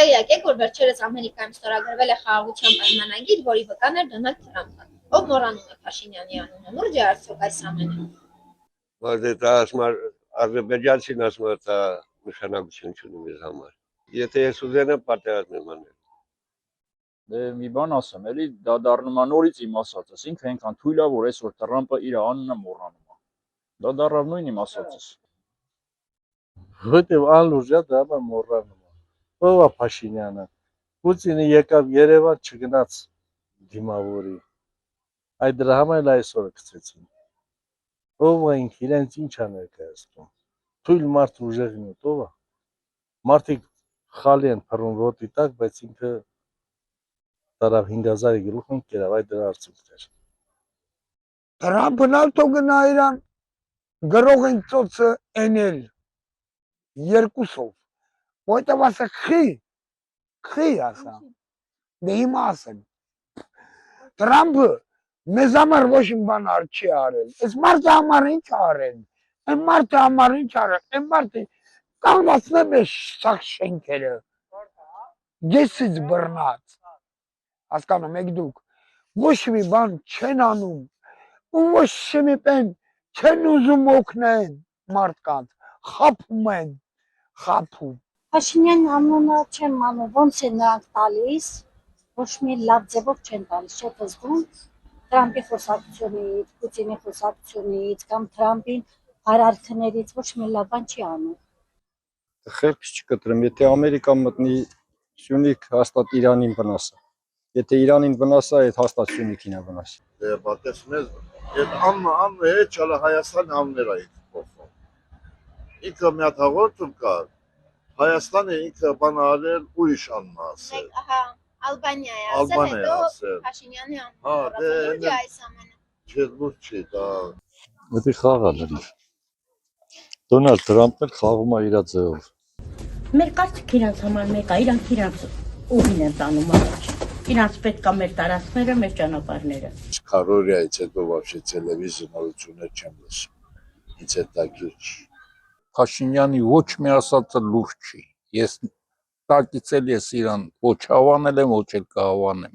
Տեղյակ եք, որ վերջերս Ամերիկայում ստորագրվել է խաղաղության պայմանագիր, որի վկան էր Դոնալդ Թրամփը, ով մոռանում է Փաշինյանի անունը, լուրջ է արդյոք այս ամենը։ Ադրբեջանցին ասում է դա նշանակություն չունի մեզ համար։ Եթե ես ուզենամ պատերազմ եմ անել։ Դե մի բան ասեմ, էլի դա դառնում է նորից իմ ասածս, ինքը այնքան թույլ է, որ այսօր Տրամպը իր անունը մոռանում է։ Դա դառավ նույն իմ ասածս։ Որտեւ անլուրջ է դա մոռանում է։ Ո՞վ է Փաշինյանը։ Պուտինը եկավ Երևան չգնաց դիմավորի։ Այդ դրա համար էլ այսօր գցեցին։ Ո՞վ է ինքը իրենց ինչ է ներկայացնում։ Թույլ մարդ ուժեղ նյութ ո՞վ է։ Մարդիկ խալի են փռում ոտի տակ, բայց ինքը տարավ 5000-ի գլուխն կերավ, այդ դրա արդյունքն էր։ Տրամփն ալ թող գնա իրան գրող են ծոցը էնել երկուսով։ Որտեւ ասա խի ասա։ Դե հիմա ասեն։ Տրամփը մեզ համար ոչ մի բան չի արել։ Այս մարդը համար ինչ արել։ Այն մարդը համար ինչ արել։ Այն մարդը կանգնացնեմ է սաղ շենքերը։ Գեսից բռնած։ Հասկանում եք դուք։ Ոչ մի բան չեն անում։ Ու ոչ մի բան չեն ուզում օգնեն մարդկանց։ Խափում են, խափում։ Փաշինյանի անունը չեմ անում, ոնց է նրանք տալիս, ոչ մի լավ ձևով չեն տալիս, չէ՞ զգում Տրամփի խոսակցությունից, Պուտինի խոսակցությունից կամ Տրամփին հարարքներից ոչ մի լավ բան չի անում։ Խելք չկտրեմ, եթե Ամերիկա մտնի Սյունիք հաստատ Իրանին վնասա։ Եթե Իրանին վնասա, այդ հաստատ Սյունիքին է վնասի։ Դե պատես մեզ այդ աննը է չալա Հայաստան անները այդ փոխում։ Ինքը մի հատ հաղորդում կար Հայաստանը ինքը բան արել ուրիշ անն ասել։ Ահա, Ալբանիա է Ալբանիա ասել, ասել։ Փաշինյանի անունը։ Հա, դե Լուրջ է այս ամենը։ չէ, լուրջ չի դա։ Դա խաղ է լրիվ։ Դոնալդ Թրամփն խաղում է իր ձևով։ Մեր կարծիքը իրանց համար մեկ է, իրանք իրանց ուղին են տանում առաջ։ Իրանց պետք է մեր տարածքները, մեր ճանապարհները։ Քարորիայից հետո вообще տելևիզիոնություններ չեմ լսում։ Ինձ է տակիր չի։ Փաշինյանի ոչ մի ասածը լուրջ չի։ Ես տակից էլ ես իրան ոչ հավանել եմ, ոչ էլ կհավանեմ։